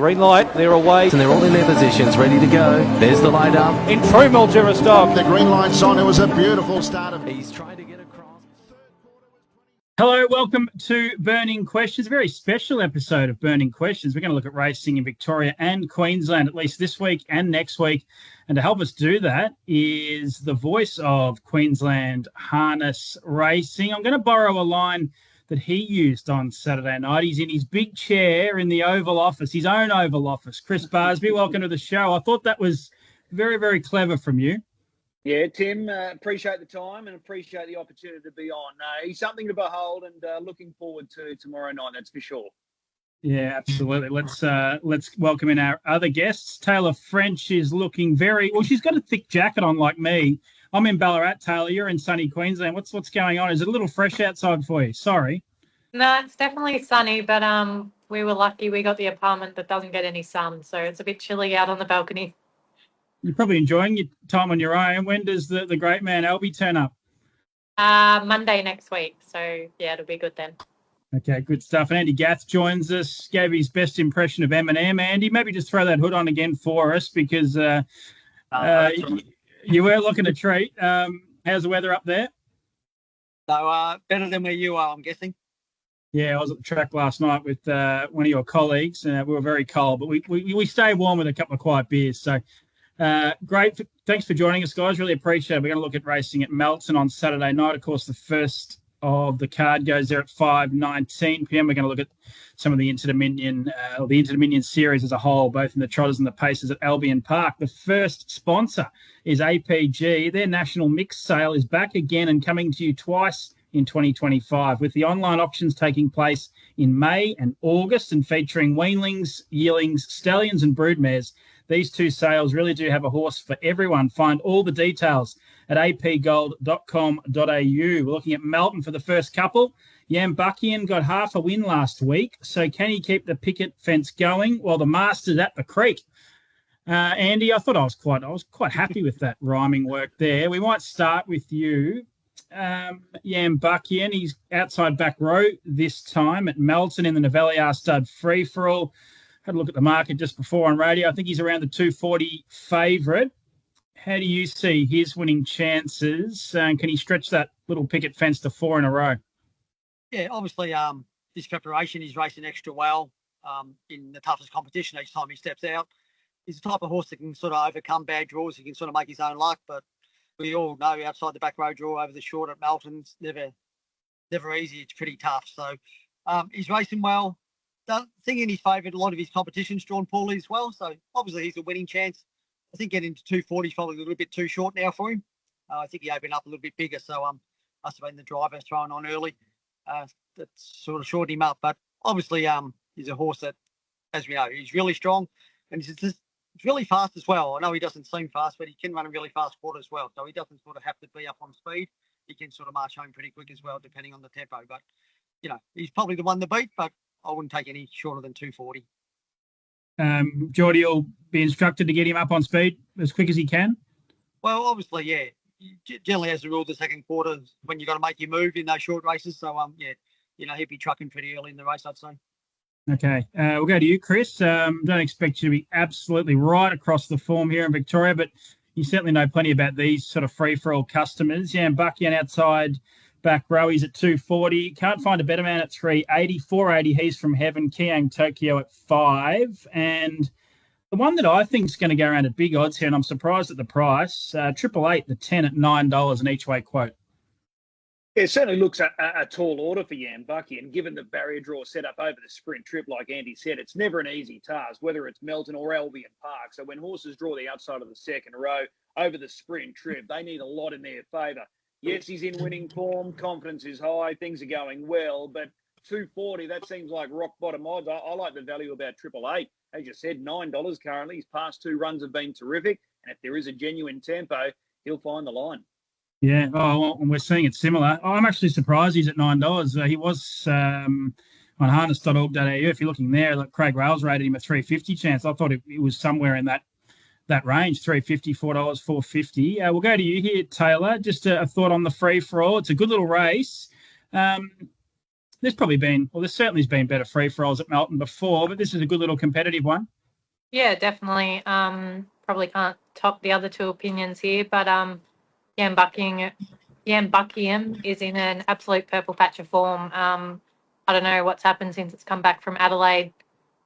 Green light, they're away. And they're all in their positions, ready to go. There's the light up. In true Mildura style. The green light's on. It was a beautiful start. He's trying to get across. Hello, welcome to Burning Questions, a very special episode of Burning Questions. We're going to look at racing in Victoria and Queensland, at least this week and next week. And to help us do that is the voice of Queensland harness racing. I'm going to borrow a line that he used on Saturday night. He's in his big chair in the Oval Office, his own Oval Office. Chris Barsby, welcome to the show. I thought that was very, very clever from you. Yeah, Tim, appreciate the time and appreciate the opportunity to be on. He's something to behold and looking forward to tomorrow night, that's for sure. Yeah, absolutely. Let's welcome in our other guests. Tayla French is looking she's got a thick jacket on like me. I'm in Ballarat, Tayla. You're in sunny Queensland. What's going on? Is it a little fresh outside for you? Sorry. No, it's definitely sunny, but we were lucky we got the apartment that doesn't get any sun, so it's a bit chilly out on the balcony. You're probably enjoying your time on your own. When does the great man Albie turn up? Monday next week, so yeah, it'll be good then. Okay, good stuff. And Andy Gath joins us, gave his best impression of Eminem. Andy, maybe just throw that hood on again for us because you were looking a treat. How's the weather up there? So better than where you are, I'm guessing. Yeah, I was at the track last night with one of your colleagues. We were very cold, but we stay warm with a couple of quiet beers. So great. Thanks for joining us, guys. Really appreciate it. We're going to look at racing at Melton on Saturday night. Of course, the first of the card goes there at 5:19 p.m. We're going to look at some of the Inter Dominion, the Inter Dominion series as a whole, both in the Trotters and the Pacers at Albion Park. The first sponsor is APG. Their national mix sale is back again and coming to you twice in 2025, with the online auctions taking place in May and August and featuring weanlings, yearlings, stallions and broodmares. These two sales really do have a horse for everyone. Find all the details at apgold.com.au. We're looking at Melton for the first couple. Yam Buckian got half a win last week, so can he keep the picket fence going while the Masters at the creek? Andy, I thought I was quite happy with that rhyming work there. We might start with you. Yam Buckian, he's outside back row this time at Melton in the Novelliar Stud free-for-all. Had a look at the market just before on radio. I think he's around the 240 favourite. How do you see his winning chances? Can he stretch that little picket fence to 4 in a row? Yeah, obviously this preparation, he's racing extra well in the toughest competition each time he steps out. He's the type of horse that can sort of overcome bad draws. He can sort of make his own luck, but we all know outside the back row draw over the short at Melton's never easy. It's pretty tough. So he's racing well. The thing in his favour, a lot of his competition's drawn poorly as well. So obviously he's a winning chance. I think getting to 240 is probably a little bit too short now for him. I think he opened up a little bit bigger. So must have been the driver throwing on early. That sort of shorted him up. But obviously he's a horse that, as we know, he's really strong and he's really fast as well. I know he doesn't seem fast, but he can run a really fast quarter as well. So he doesn't sort of have to be up on speed. He can sort of march home pretty quick as well, depending on the tempo. But, he's probably the one to beat, but I wouldn't take any shorter than 240. Geordie will be instructed to get him up on speed as quick as he can? Well, obviously, yeah. Generally, as a rule, the second quarter is when you've got to make your move in those short races. So, he'll be trucking pretty early in the race, I'd say. Okay, we'll go to you, Chris. Don't expect you to be absolutely right across the form here in Victoria, but you certainly know plenty about these sort of free-for-all customers. Yam Buckian outside back row, he's at 240. Can't find a better man at 380. 480, he's from Heaven. Kiang Tokyo at 5. And the one that I think is going to go around at big odds here, and I'm surprised at the price, 888, the 10 at $9 an each-way quote. It certainly looks a tall order for Yam Bucky, and given the barrier draw set up over the sprint trip, like Andy said, it's never an easy task, whether it's Melton or Albion Park. So when horses draw the outside of the second row over the sprint trip, they need a lot in their favour. Yes, he's in winning form, confidence is high, things are going well, but 240, that seems like rock bottom odds. I like the value about 888. As you said, $9 currently. His past 2 runs have been terrific, and if there is a genuine tempo, he'll find the line. Yeah, well, we're seeing it similar. I'm actually surprised he's at $9. He was on harness.org.au. If you're looking there, like Craig Rails rated him a 350 chance. I thought it was somewhere in that range, $3.50, $4, $4.50. We'll go to you here, Tayla. Just a thought on the free-for-all. It's a good little race. there's certainly been better free-for-alls at Melton before, but this is a good little competitive one. Yeah, definitely. Probably can't top the other two opinions here, but Jan Buckingham is in an absolute purple patch of form. I don't know what's happened since it's come back from Adelaide,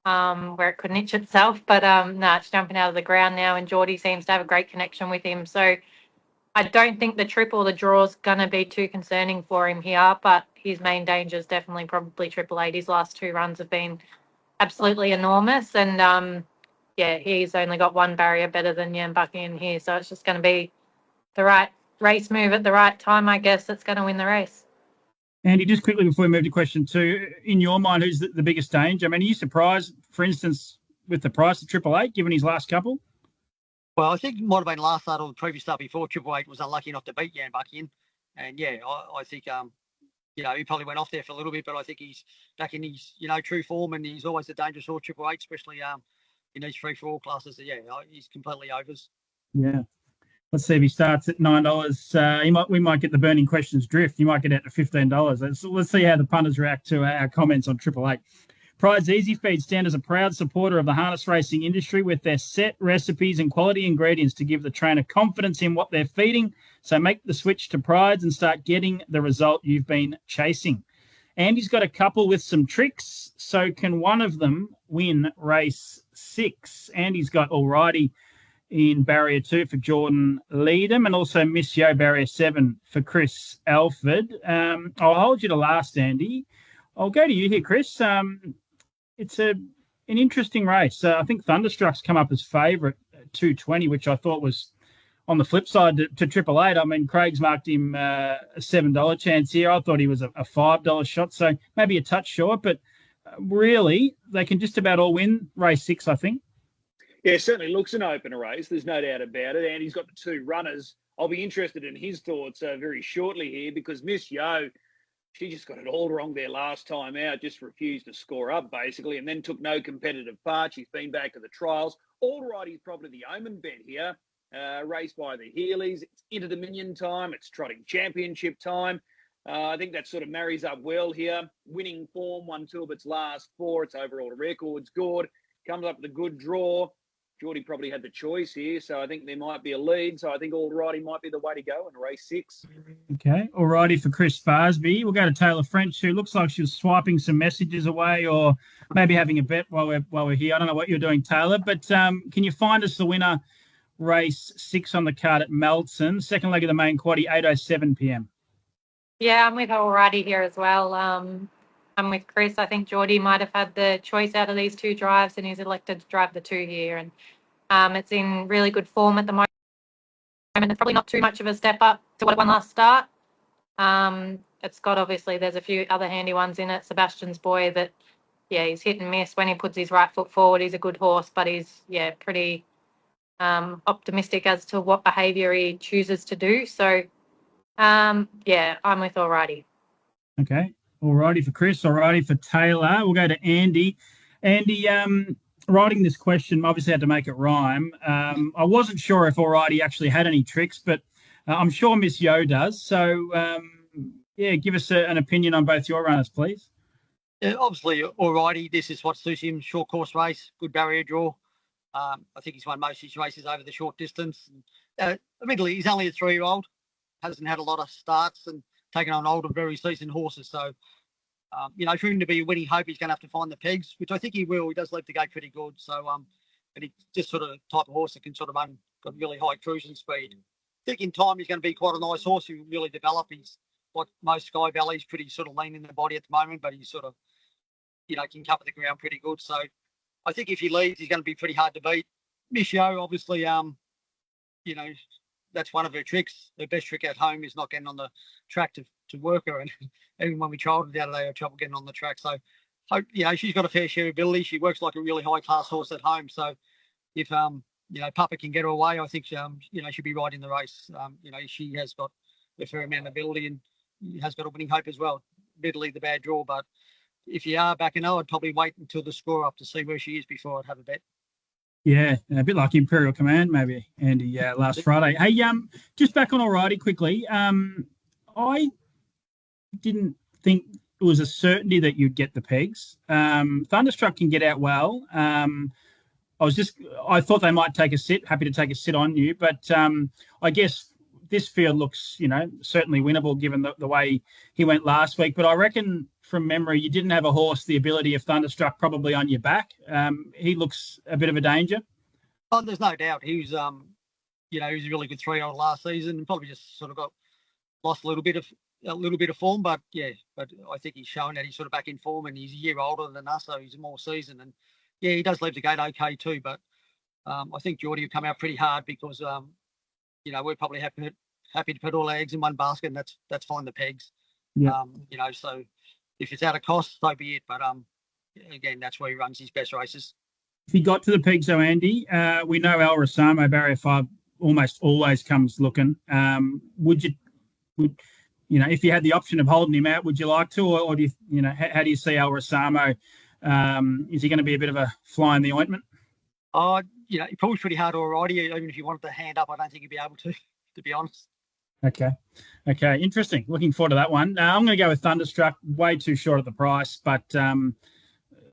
where it couldn't itch itself, but it's jumping out of the ground now, and Geordie seems to have a great connection with him. So I don't think the trip or the draw is going to be too concerning for him here, but his main danger is definitely probably Triple Eight. His last two runs have been absolutely enormous, and he's only got one barrier better than Jan Buckingham here, so it's just going to be the right race move at the right time, I guess, that's going to win the race. Andy, just quickly before we move to question 2, in your mind, who's the biggest danger? I mean, are you surprised, for instance, with the price of Triple Eight, given his last couple? Well, I think it might have been last start or the previous start before Triple Eight was unlucky not to beat Jan Buckingham. And, I think, he probably went off there for a little bit, but I think he's back in his, true form, and he's always a dangerous horse, Triple Eight, especially in these free-for-all classes. He's completely overs. Yeah. Let's see if he starts at $9. We might get the burning questions drift. You might get out to $15. Let's see how the punters react to our comments on Triple Eight. Pride's Easy Feed stand as a proud supporter of the harness racing industry with their set recipes and quality ingredients to give the trainer confidence in what they're feeding. So make the switch to Pride's and start getting the result you've been chasing. Andy's got a couple with some tricks. So can one of them win race 6? Andy's got Alrighty in barrier 2 for Jordan Leadham, and also Miss Yo barrier 7 for Chris Alford. I'll hold you to last, Andy. I'll go to you here, Chris. It's an interesting race. I think Thunderstruck's come up as favourite at 220, which I thought was on the flip side to Triple Eight. I mean, Craig's marked him a $7 chance here. I thought he was a $5 shot, so maybe a touch short, but really they can just about all win race 6, I think. Yeah, certainly looks an open race. There's no doubt about it. And he's got the 2 runners. I'll be interested in his thoughts very shortly here, because Miss Yo, she just got it all wrong there last time out, just refused to score up, basically, and then took no competitive part. She's been back to the trials. Alrighty's probably the omen bet here. Raced by the Heelys. It's Inter Dominion time. It's trotting championship time. I think that sort of marries up well here. Winning form, won 2 of its last 4. Its overall record's good. Comes up with a good draw. Geordie probably had the choice here, so I think there might be a lead. So I think Alrighty might be the way to go in race 6. Okay, Alrighty for Chris Barsby. We'll go to Tayla French, who looks like she was swiping some messages away, or maybe having a bet while we're here. I don't know what you're doing, Taylor, but can you find us the winner, race 6 on the card at Melton, second leg of the main quaddie, 8:07 p.m. Yeah, I'm with Alrighty here as well. I'm with Chris. I think Geordie might have had the choice out of these 2 drives, and he's elected to drive the 2 here. And it's in really good form at the moment. It's probably not too much of a step up to what it won last start. It's got, obviously, there's a few other handy ones in it. Sebastian's Boy that, he's hit and miss when he puts his right foot forward. He's a good horse, but he's, pretty optimistic as to what behaviour he chooses to do. So, I'm with Alrighty. Okay. Alrighty for Chris, alrighty for Taylor. We'll go to Andy. Andy, writing this question, obviously had to make it rhyme. I wasn't sure if Alrighty actually had any tricks, but I'm sure Miss Yo does. So, give us an opinion on both your runners, please. Yeah, obviously, Alrighty, this is what suits him. Short course race, good barrier draw. I think he's won most of his races over the short distance. Admittedly, he's only a 3-year-old, hasn't had a lot of starts and taken on older, very seasoned horses. So, for him to be winning hope, he's going to have to find the pegs, which I think he will. He does leave the gate pretty good. So, and he's just sort of the type of horse that can sort of run, got really high cruising speed. I think in time he's going to be quite a nice horse. He will really develop. He's like most Sky Valley's pretty sort of lean in the body at the moment, but he's sort of, can cover the ground pretty good. So I think if he leads, he's going to be pretty hard to beat. Miss Yo, obviously, that's one of her tricks. Her best trick at home is not getting on the track to work her. And even when we trialled her the other day, I had trouble getting on the track. So, she's got a fair share of ability. She works like a really high-class horse at home. So if, Papa can get her away, I think, she'll be right in the race. She has got a fair amount of ability and has got a winning hope as well. Admittedly, the bad draw. But if you are backing her, I'd probably wait until the score up to see where she is before I'd have a bet. Yeah, a bit like Imperial Command, maybe, Andy, last Friday. Hey, just back on Alrighty quickly. I didn't think was a certainty that you'd get the pegs. Thunderstruck can get out well. I thought they might take a sit. Happy to take a sit on you, but I guess this field looks, certainly winnable given the way he went last week. But I reckon from memory, you didn't have a horse the ability of Thunderstruck probably on your back. He looks a bit of a danger. Oh, there's no doubt. He was, he was a really good 3-year-old last season, and probably just sort of got lost a little bit of form. But I think he's shown that he's sort of back in form, and he's a year older than us, so he's more seasoned. And he does leave the gate okay too. But I think Geordie will come out pretty hard because we're probably happy to put all our eggs in one basket, and that's fine. The pegs, so if it's out of cost, so be it. But again, that's where he runs his best races. If he got to the pegs, though, Andy, we know El Rosamo, Barrier 5, almost always comes looking. Would if you had the option of holding him out, would you like to, or do you, how do you see El Rosamo? Is he going to be a bit of a fly in the ointment? He probably pretty hard already. Even if you wanted to hand up, I don't think he'd be able to be honest. Okay. Interesting. Looking forward to that one. I'm going to go with Thunderstruck. Way too short at the price, but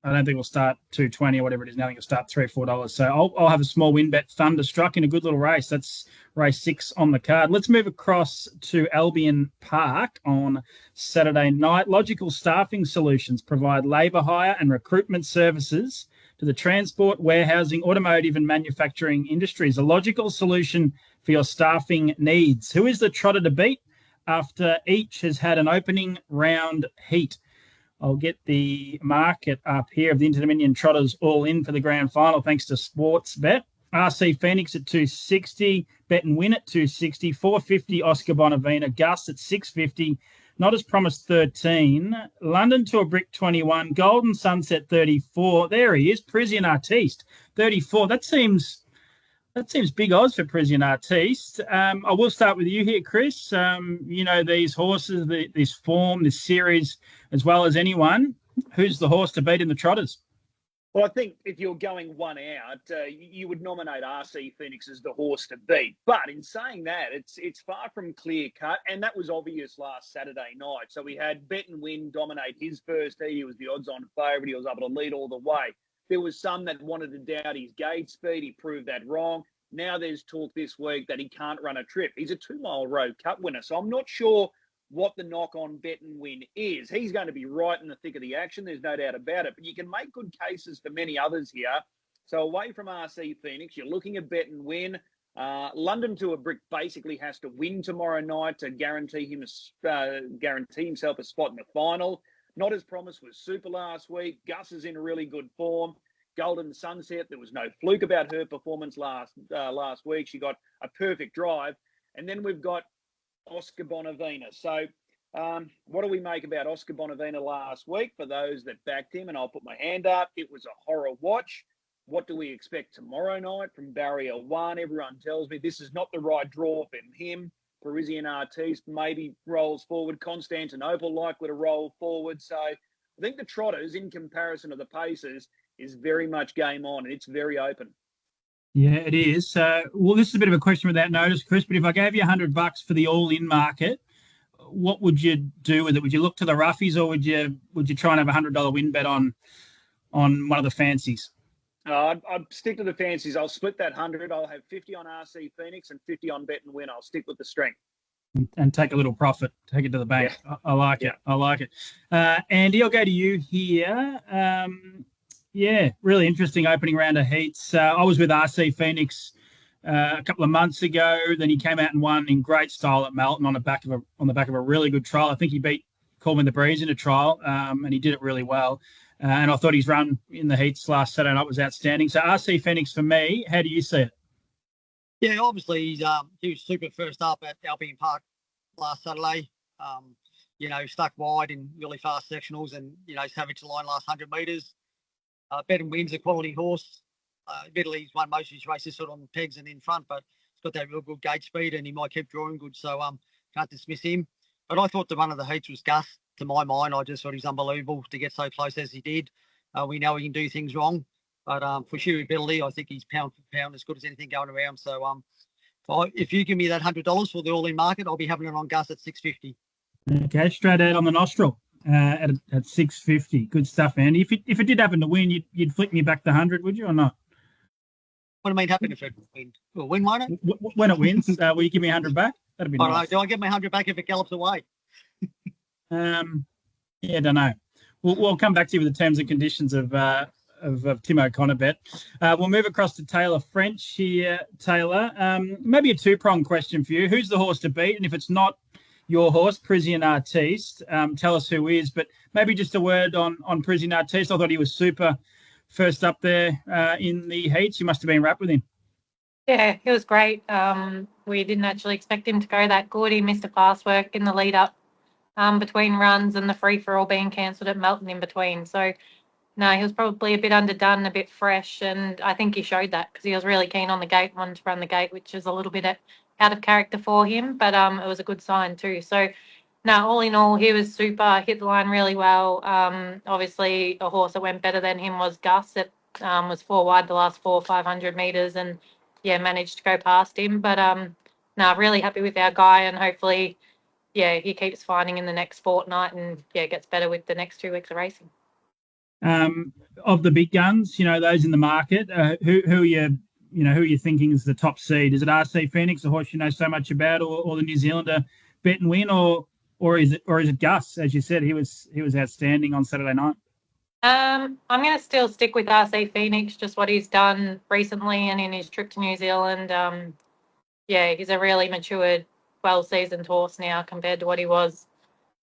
I don't think we'll start $2.20 or whatever it is now. I think it'll start $3 or $4. So I'll have a small win bet. Thunderstruck in a good little race. That's race 6 on the card. Let's move across to Albion Park on Saturday night. Logical Staffing Solutions provide labour hire and recruitment services to the transport, warehousing, automotive and manufacturing industries. A logical solution for your staffing needs. Who is the trotter to beat after each has had an opening round heat? I'll get the market up here of the Inter Dominion Trotters all in for the grand final, thanks to Sportsbet. RC Phoenix at 260, Bet and Win at 260, 450 Oscar Bonavina, Gus at 650, Not As Promised 13, London to a Brick 21, Golden Sunset 34. There he is, Parisian Artiste 34. That seems big odds for Parisian Artiste. I will start with you here, Chris. These horses, this form, this series, as well as anyone. Who's the horse to beat in the Trotters? Well, I think if you're going one out, you would nominate RC Phoenix as the horse to beat. But in saying that, it's far from clear cut, and that was obvious last Saturday night. So we had Bet and Win dominate his first heat. He was the odds-on favourite. He was able to lead all the way. There was some that wanted to doubt his gate speed. He proved that wrong. Now there's talk this week that he can't run a trip. He's a 2-mile road cup winner, so I'm not sure what the knock on Bet and Win is. He's going to be right in the thick of the action. There's no doubt about it. But you can make good cases for many others here. So away from RC Phoenix, you're looking at Bet and Win. London to a Brick basically has to win tomorrow night to guarantee himself a spot in the final. Not As Promised was super last week. Gus is in really good form. Golden Sunset, there was no fluke about her performance last week. She got a perfect drive. And then we've got Oscar Bonavina. So what do we make about Oscar Bonavina last week? For those that backed him, and I'll put my hand up, it was a horror watch. What do we expect tomorrow night from Barrier 1? Everyone tells me this is not the right draw for him. Parisian Artiste maybe rolls forward. Constantinople likely to roll forward. So I think the Trotters, in comparison to the Pacers, is very much game on, and it's very open. Yeah, it is. This is a bit of a question without notice, Chris, but if I gave you $100 for the all-in market, what would you do with it? Would you look to the roughies, or would you try and have a $100 win bet on one of the fancies? I'd stick to the fancies. I'll split that 100. I'll have 50 on RC Phoenix and 50 on Bet and Win. I'll stick with the strength. And take a little profit, take it to the bank. Yeah. I like it. I like it. Andy, I'll go to you here. Really interesting opening round of heats. I was with RC Phoenix a couple of months ago. Then he came out and won in great style at Melton on the back of a really good trial. I think he beat Call Me the Breeze in a trial, and he did it really well. And I thought his run in the heats last Saturday night was outstanding. So RC Phoenix for me. How do you see it? Yeah, obviously he was super first up at Albion Park last Saturday. Stuck wide in really fast sectionals, and savage the line last 100 metres. Bet and Win's a quality horse. Admittedly, he's won most of his races sort of on pegs and in front, but he's got that real good gate speed, and he might keep drawing good. So can't dismiss him. But I thought the run of the heats was Gus. To my mind, I just thought he's unbelievable to get so close as he did. We know he can do things wrong, but for sheer ability, I think he's pound for pound as good as anything going around. So if you give me that $100 for the all-in market, I'll be having it on Gus at $650. Okay, straight out on the nostril. at 650. Good stuff, Andy. If it did happen to win, you'd flick me back the 100, would you, or not? What do you mean happen if it wins? Will win, won't it? When it wins, will you give me 100 back? That'd be I don't nice. know. Do I get my 100 back if it gallops away? Yeah, don't know. We'll come back to you with the terms and conditions of Tim O'Connor bet. We'll move across to Tayla French here. Taylor, maybe a two-pronged question for you. Who's the horse to beat? And if it's not your horse, Parisian Artiste, tell us who is. But maybe just a word on Parisian Artiste. I thought he was super first up there in the heats. You must have been wrapped with him. Yeah, it was great. We didn't actually expect him to go that good. He missed a fast work in the lead up between runs and the free-for-all being cancelled at Melton in between. So, no, he was probably a bit underdone, a bit fresh, and I think he showed that because he was really keen on the gate, wanted to run the gate, which is a little bit out of character for him, but it was a good sign too. So, no, all in all, he was super, hit the line really well. Obviously, a horse that went better than him was Gus. It was 4 wide the last 500 metres and, yeah, managed to go past him. But, no, really happy with our guy, and hopefully, yeah, he keeps finding in the next fortnight and, yeah, gets better with the next 2 weeks of racing. Of the big guns, those in the market, who are you thinking is the top seed? Is it RC Phoenix, the horse you know so much about, or the New Zealander Bet and Win, or is it Gus? As you said, he was outstanding on Saturday night. I'm going to still stick with RC Phoenix, just what he's done recently and in his trip to New Zealand. Yeah, he's a really matured, well-seasoned horse now compared to what he was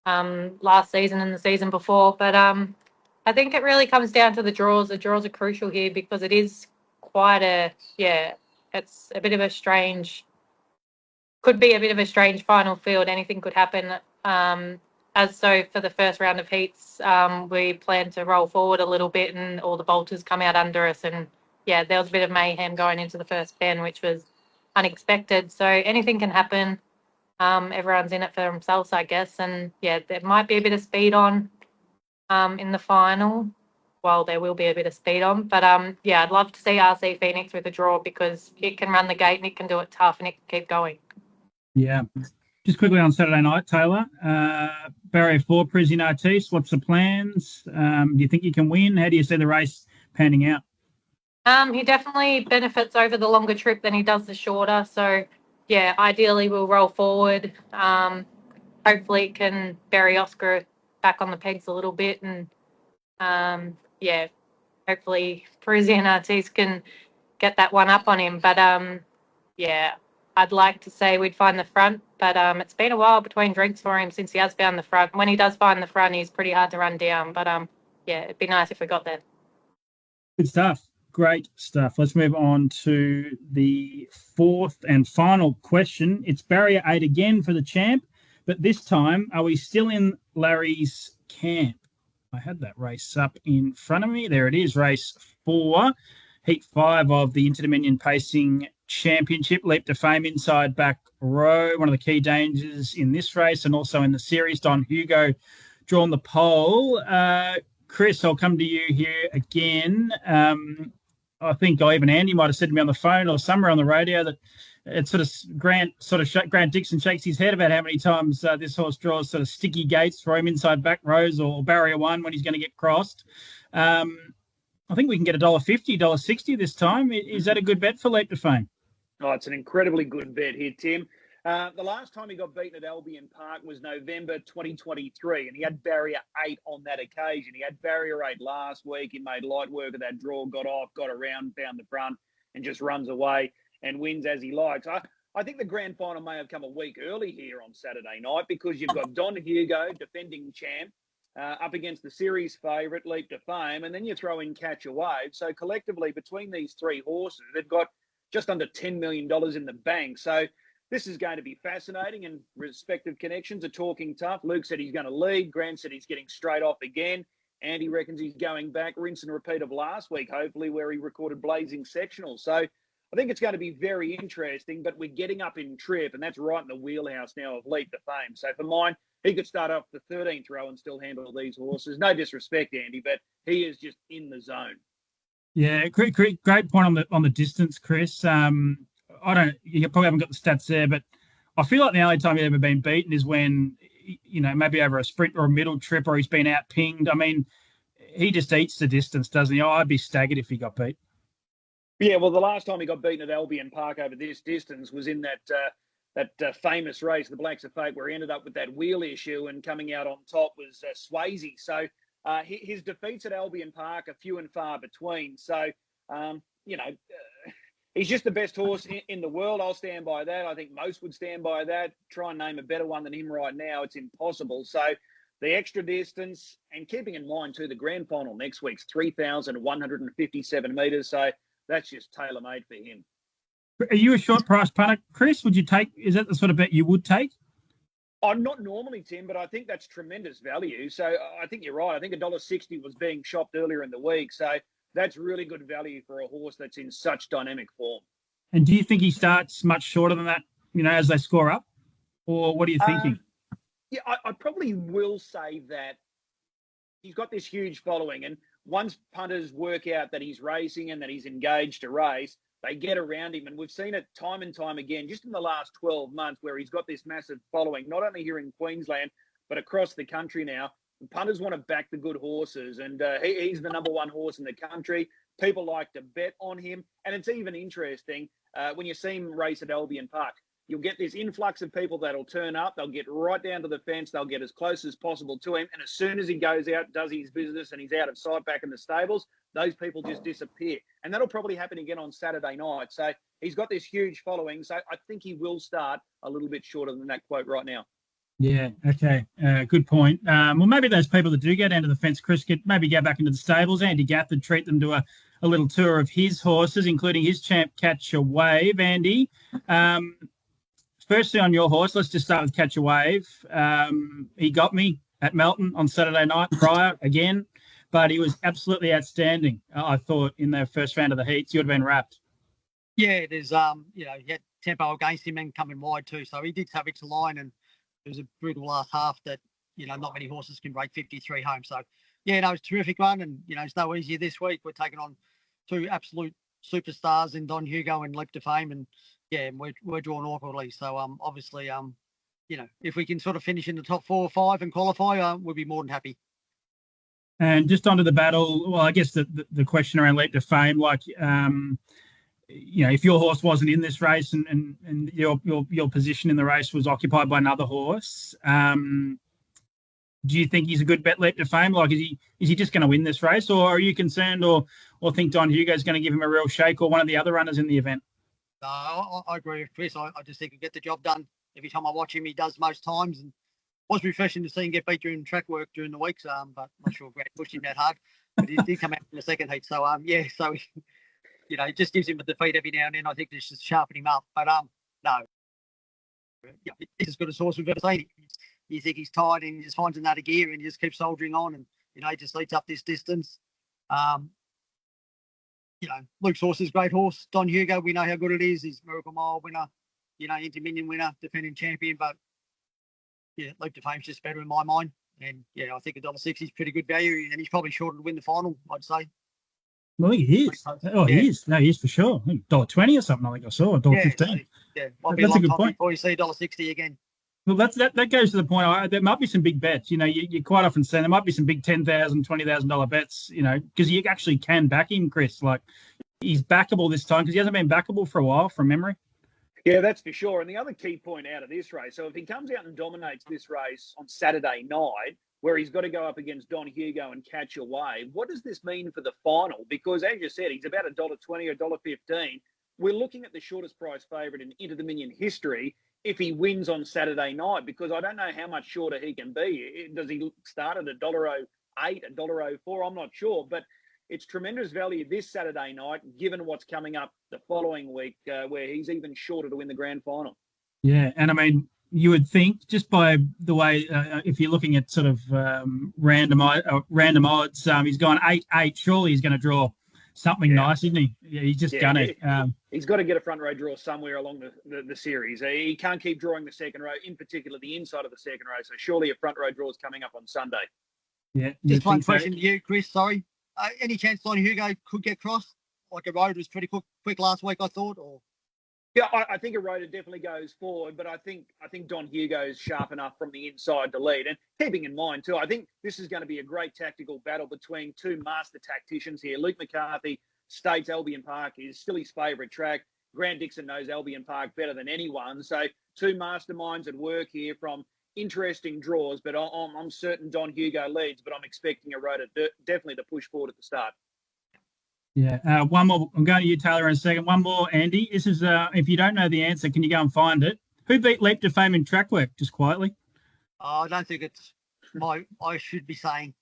last season and the season before. But I think it really comes down to the draws. The draws are crucial here because it is quite it's a bit of a strange, could be a bit of a strange final field. Anything could happen. So for the first round of heats, we plan to roll forward a little bit and all the bolters come out under us. And, yeah, there was a bit of mayhem going into the first bend, which was unexpected. So anything can happen. Everyone's in it for themselves, I guess. And, yeah, there might be a bit of speed on in the final. Well, there will be a bit of speed on. But, yeah, I'd love to see RC Phoenix with a draw because it can run the gate and it can do it tough and it can keep going. Yeah. Just quickly on Saturday night, Taylor, barrier 4, Parisian Artiste, what's the plans? Do you think you can win? How do you see the race panning out? He definitely benefits over the longer trip than he does the shorter. So, yeah, ideally we'll roll forward. Hopefully can bury Oscar back on the pegs a little bit. And, yeah, hopefully Parisian Artiste can get that one up on him. But, yeah, I'd like to say we'd find the front. But it's been a while between drinks for him since he has found the front. When he does find the front, he's pretty hard to run down. But, yeah, it'd be nice if we got there. Good stuff. Great stuff. Let's move on to the fourth and final question. It's barrier 8 again for the champ, but this time, are we still in Larry's camp? I had that race up in front of me. There it is, race 4, heat 5 of the Inter Dominion Pacing Championship. Leap to Fame inside back row, one of the key dangers in this race and also in the series. Don Hugo drawn the pole. Chris, I'll come to you here again. I think even Andy might have said to me on the phone or somewhere on the radio that it's Grant Dixon shakes his head about how many times this horse draws sort of sticky gates for him inside back rows or barrier 1 when he's going to get crossed. I think we can get $1.50, $1.60 this time. Is that a good bet for Leap to Fame? Oh, it's an incredibly good bet here, Tim. The last time he got beaten at Albion Park was November 2023, and he had barrier 8 on that occasion. He had barrier 8 last week. He made light work of that draw, got off, got around, found the front, and just runs away and wins as he likes. I think the grand final may have come a week early here on Saturday night because you've got Don Hugo, defending champ, up against the series favourite, Leap to Fame, and then you throw in Catch a Wave. So collectively, between these 3 horses, they've got just under $10 million in the bank. So this is going to be fascinating, and respective connections are talking tough. Luke said he's going to lead. Grant said he's getting straight off again. Andy reckons he's going back, rinse and repeat of last week, hopefully, where he recorded blazing sectionals. So I think it's going to be very interesting, but we're getting up in trip, and that's right in the wheelhouse now of Leap to Fame. So for mine, he could start off the 13th row and still handle these horses. No disrespect, Andy, but he is just in the zone. Yeah, great point on the distance, Chris. You probably haven't got the stats there, but I feel like the only time he's ever been beaten is when maybe over a sprint or a middle trip, or he's been out pinged. I mean, he just eats the distance, doesn't he? I'd be staggered if he got beat. Yeah, well, the last time he got beaten at Albion Park over this distance was in that famous race, the Blacks of Fate, where he ended up with that wheel issue, and coming out on top was Swayze. So his defeats at Albion Park are few and far between. So, he's just the best horse in the world. I'll stand by that. I think most would stand by that. Try and name a better one than him right now. It's impossible. So the extra distance, and keeping in mind, too, the grand final next week's 3,157 metres. So that's just tailor-made for him. Are you a short price punter, Chris? Is that the sort of bet you would take? I'm not normally, Tim, but I think that's tremendous value. So I think you're right. I think $1.60 was being shopped earlier in the week. So that's really good value for a horse that's in such dynamic form. And do you think he starts much shorter than that, as they score up? Or what are you thinking? Yeah, I probably will say that he's got this huge following. And once punters work out that he's racing and that he's engaged to race, they get around him. And we've seen it time and time again, just in the last 12 months, where he's got this massive following, not only here in Queensland, but across the country now. The punters want to back the good horses, and he's the number one horse in the country. People like to bet on him. And it's even interesting when you see him race at Albion Park. You'll get this influx of people that'll turn up. They'll get right down to the fence. They'll get as close as possible to him. And as soon as he goes out, does his business, and he's out of sight back in the stables, those people just disappear. And that'll probably happen again on Saturday night. So he's got this huge following. So I think he will start a little bit shorter than that quote right now. Yeah, okay. Good point. Well, maybe those people that do get down to the fence, Chris, could maybe go back into the stables. Andy Gath would treat them to a little tour of his horses, including his champ, Catch a Wave. Andy, firstly on your horse, let's just start with Catch a Wave. He got me at Melton on Saturday night prior again, but he was absolutely outstanding, I thought, in the first round of the heats. You would have been wrapped. Yeah, there's, he had tempo against him and coming wide too. So he did have it to line, and it was a brutal last half that, not many horses can break 53 home. So, yeah, no, it was a terrific run, and, it's no easier this week. We're taking on two absolute superstars in Don Hugo and Leap to Fame, and, yeah, we're drawn awkwardly. So, obviously, if we can sort of finish in the top 4 or 5 and qualify, we'll be more than happy. And just onto the battle, well, I guess the question around Leap to Fame, like, if your horse wasn't in this race and your position in the race was occupied by another horse, do you think he's a good bet, Leap to Fame? Like, is he just going to win this race, or are you concerned or think Don Hugo's going to give him a real shake, or one of the other runners in the event? No, I agree with Chris. I just think he'll get the job done. Every time I watch him, he does most times, and it was refreshing to see him get beat during track work during the weeks. But I'm not sure Grant pushed him that hard, but he did come out in the second heat. So so it just gives him a defeat every now and then. I think this just sharpen him up. But no, he's as good a horse we've ever seen. You think he's tired, and he just finds another gear, and he just keeps soldiering on, and he just leads up this distance. Luke's horse is a great horse. Don Hugo, we know how good it is. He's Miracle Mile winner, Inter Dominion winner, defending champion. But yeah, Leap to Fame's just better in my mind. And yeah, I think $1.60 is pretty good value, and he's probably sure to win the final, I'd say. Well, he is. Oh, yeah. He is. No, he is for sure. $1.20 or something. I think I saw $1.15. Yeah, that's a good point. Before you see $1.60 again. Well, that goes to the point. There might be some big bets. You quite often say there might be some big $10,000, $20,000 bets. Because you actually can back him, Chris. Like, he's backable this time because he hasn't been backable for a while, from memory. Yeah, that's for sure. And the other key point out of this race, so if he comes out and dominates this race on Saturday night, where he's got to go up against Don Hugo and Catch a Wave, what does this mean for the final? Because as you said, he's about $1.20 or $1.15. We're looking at the shortest price favourite in Inter Dominion history if he wins on Saturday night, because I don't know how much shorter he can be. Does he start at $1.08, $1.04? I'm not sure, but it's tremendous value this Saturday night, given what's coming up the following week, where he's even shorter to win the grand final. Yeah, and I mean, you would think just by the way, if you're looking at sort of random odds, he's gone 8-8. Surely he's going to draw something nice, isn't he? Yeah, he's just going to. He's got to get a front row draw somewhere along the series. He can't keep drawing the second row, in particular the inside of the second row. So surely a front row draw is coming up on Sunday. Yeah. Just one question to you, Chris. Sorry. Any chance Don Hugo could get crossed? Like a road was pretty quick last week, I thought, or Yeah, I think Eroda definitely goes forward, but I think Don Hugo's sharp enough from the inside to lead. And keeping in mind, too, I think this is going to be a great tactical battle between two master tacticians here. Luke McCarthy states Albion Park is still his favourite track. Grant Dixon knows Albion Park better than anyone. So two masterminds at work here from interesting draws, but I'm certain Don Hugo leads, but I'm expecting Eroda definitely to push forward at the start. Yeah. One more. I'm going to you, Taylor, in a second. One more, Andy. This is, if you don't know the answer, can you go and find it? Who beat Leap to Fame in track work, just quietly? I don't think it's I should be saying.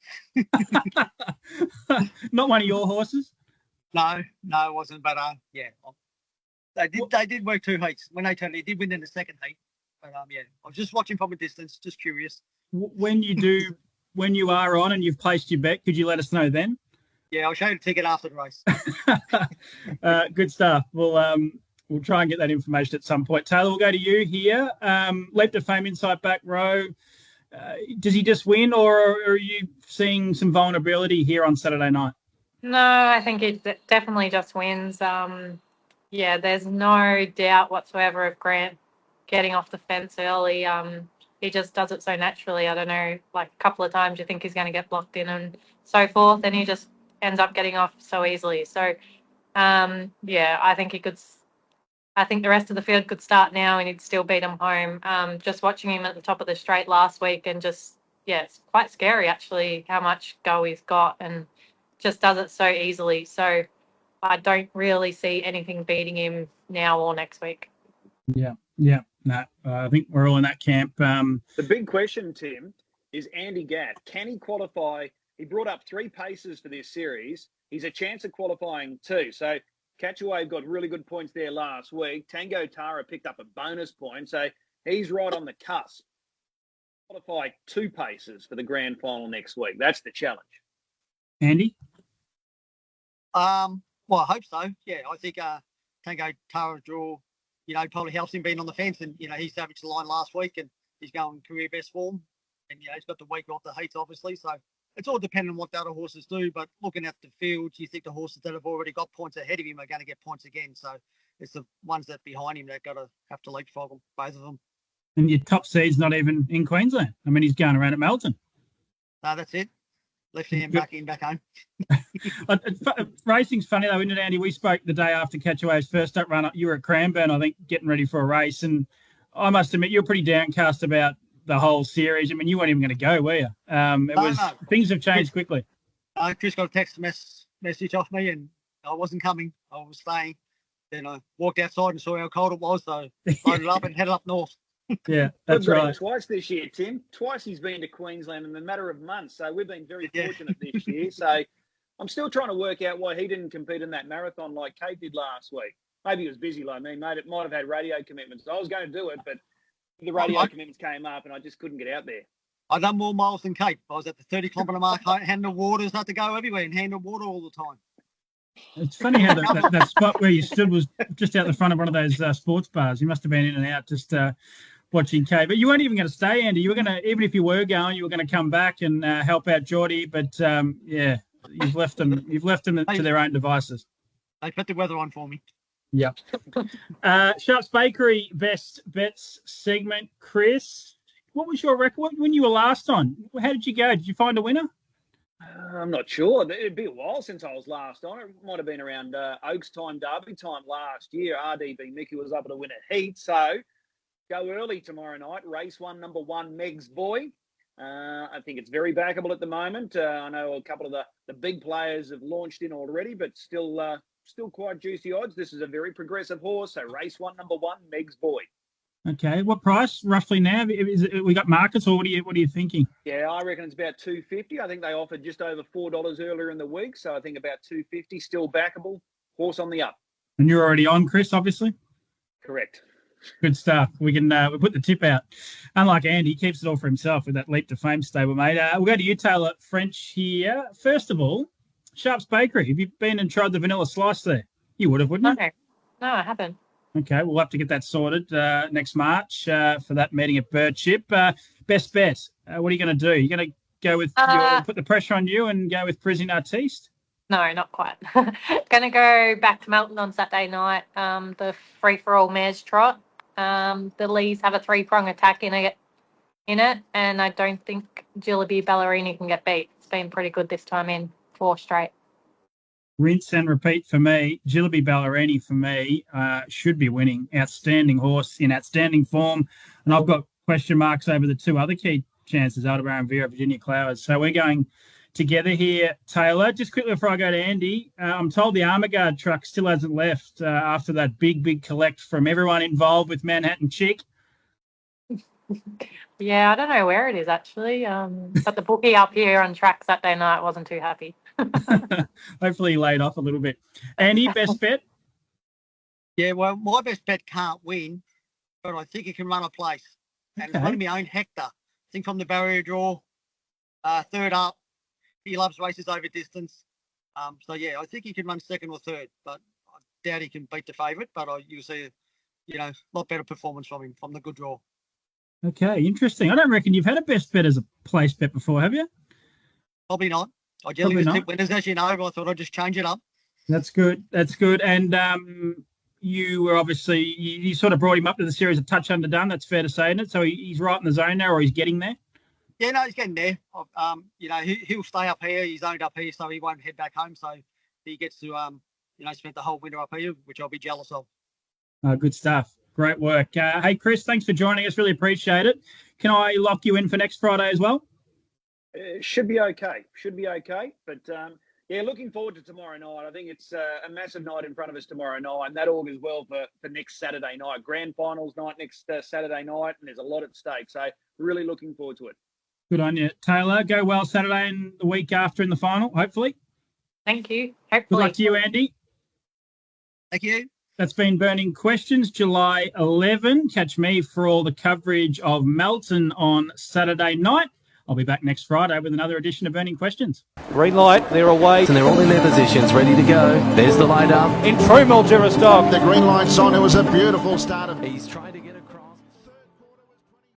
Not one of your horses? No, it wasn't. But yeah, they did work 2 heats. When they totally did win in the second heat. But yeah, I was just watching from a distance, just curious. When you are on and you've placed your bet, could you let us know then? Yeah, I'll show you the ticket after the race. Good stuff. We'll try and get that information at some point. Taylor, we'll go to you here. Leap to Fame inside back row. Does he just win, or are you seeing some vulnerability here on Saturday night? No, I think it definitely just wins. Yeah, there's no doubt whatsoever of Grant getting off the fence early. He just does it so naturally. I don't know, like a couple of times you think he's going to get blocked in and so forth, and he just ends up getting off so easily. So, yeah, I think the rest of the field could start now and he'd still beat him home. Just watching him at the top of the straight last week and it's quite scary actually how much go he's got and just does it so easily. So I don't really see anything beating him now or next week. Yeah. No, I think we're all in that camp. The big question, Tim, is Andy Gath. Can he qualify? He brought up 3 paces for this series. He's a chance of qualifying 2. So Catchaway got really good points there last week. Tango Tara picked up a bonus point. So he's right on the cusp. Qualify 2 paces for the grand final next week. That's the challenge. Andy? Well, I hope so. Yeah, I think Tango Tara's draw, probably helps him being on the fence. And, he savaged the line last week and he's going career best form. And, he's got the week off the heats, obviously. So it's all dependent on what the other horses do. But looking at the field, you think the horses that have already got points ahead of him are going to get points again. So it's the ones that behind him that have to leapfrog them, both of them. And your top seed's not even in Queensland. I mean, he's going around at Melton. No, that's it. Left hand back home. Racing's funny though, isn't it, Andy? We spoke the day after Catchaway's first up run. You were at Cranbourne, I think, getting ready for a race. And I must admit, you were pretty downcast about the whole series. I mean, you weren't even going to go, were you? No. Things have changed quickly. Chris got a text message off me and I wasn't coming. I was staying. Then I walked outside and saw how cold it was. So I loaded up and headed up north. Yeah, that's right. Twice this year, Tim. Twice he's been to Queensland in a matter of months. So we've been very fortunate this year. So I'm still trying to work out why he didn't compete in that marathon like Kate did last week. Maybe he was busy like me, mate. It might have had radio commitments. I was going to do it, but the radio commitments came up and I just couldn't get out there. I done more miles than Kate. I was at the 30-kilometre mark, handle waters, had to go everywhere and handle water all the time. It's funny how that spot where you stood was just out the front of one of those sports bars. You must have been in and out just watching Kate. But you weren't even going to stay, Andy. You were going to, even if you were going, you were going to come back and help out Geordie. But, yeah, you've left them to their own devices. They put the weather on for me. Yeah. Sharps Bakery Best Bets segment. Chris, what was your record when you were last on? How did you go? Did you find a winner? I'm not sure. It'd be a while since I was last on. It might have been around Oaks time, Derby time last year. RDB Mickey was able to win a heat. So go early tomorrow night. Race 1, number 1, Meg's Boy. I think it's very backable at the moment. I know a couple of the big players have launched in already, but still quite juicy odds. This is a very progressive horse. So race 1, number 1, Meg's Boy. Okay, what price roughly now? We got markets, or what are you thinking? Yeah, I reckon it's about $2.50. I think they offered just over $4 earlier in the week, so I think about $2.50. Still backable. Horse on the up. And you're already on, Chris, obviously. Correct. Good stuff. We can we put the tip out. Unlike Andy, he keeps it all for himself with that Leap to Fame stable, mate. We'll go to you, Tayla French here. First of all, Sharps Bakery. Have you been and tried the vanilla slice there? You would have, wouldn't you? No, I haven't. Okay, we'll have to get that sorted next March for that meeting at Birdship. Best bet. What are you going to do? You're going to go with put the pressure on you and go with Prison Artiste? No, not quite. Gonna go back to Melton on Saturday night. The free-for-all mares trot. The Lees have a 3-prong attack in it, and I don't think Jillaby Ballerini can get beat. It's been pretty good this time in 4 straight. Rinse and repeat for me. Jillaby Ballerini for me should be winning. Outstanding horse in outstanding form. And I've got question marks over the 2 other key chances, Aldebaran Vera, Virginia Clowers. So we're going together here, Taylor. Just quickly before I go to Andy, I'm told the Armour Guard truck still hasn't left after that big collect from everyone involved with Manhattan Chick. Yeah, I don't know where it is actually. But the bookie up here on track Saturday night wasn't too happy. Hopefully he laid off a little bit. Andy, best bet? Yeah, well, my best bet can't win, but I think he can run a place. And it's running my own Hector. I think from the barrier draw, 3rd up. He loves races over distance. So, yeah, I think he can run 2nd or 3rd, but I doubt he can beat the favourite. But you'll see, a lot better performance from him from the good draw. Okay, interesting. I don't reckon you've had a best bet as a place bet before, have you? Probably not. I generally just tip winners, as you know, but I thought I'd just change it up. That's good. And you were obviously, you sort of brought him up to the series a touch underdone. That's fair to say, isn't it? So he's right in the zone now, or he's getting there? Yeah, no, he's getting there. He'll stay up here. He's owned up here, so he won't head back home. So he gets to, spend the whole winter up here, which I'll be jealous of. Good stuff. Great work. Hey, Chris, thanks for joining us. Really appreciate it. Can I lock you in for next Friday as well? Should be okay. But, looking forward to tomorrow night. I think it's a massive night in front of us tomorrow night, and that augurs well for next Saturday night. Grand finals night next Saturday night, and there's a lot at stake. So really looking forward to it. Good on you. Taylor, go well Saturday and the week after in the final, hopefully. Thank you. Good luck to you, Andy. Thank you. That's been Burning Questions, July 11. Catch me for all the coverage of Melton on Saturday night. I'll be back next Friday with another edition of Burning Questions. Green light, they're away. And they're all in their positions, ready to go. There's the light up. In true Mildura stock. The green light's on. It was a beautiful start of. He's trying to get across.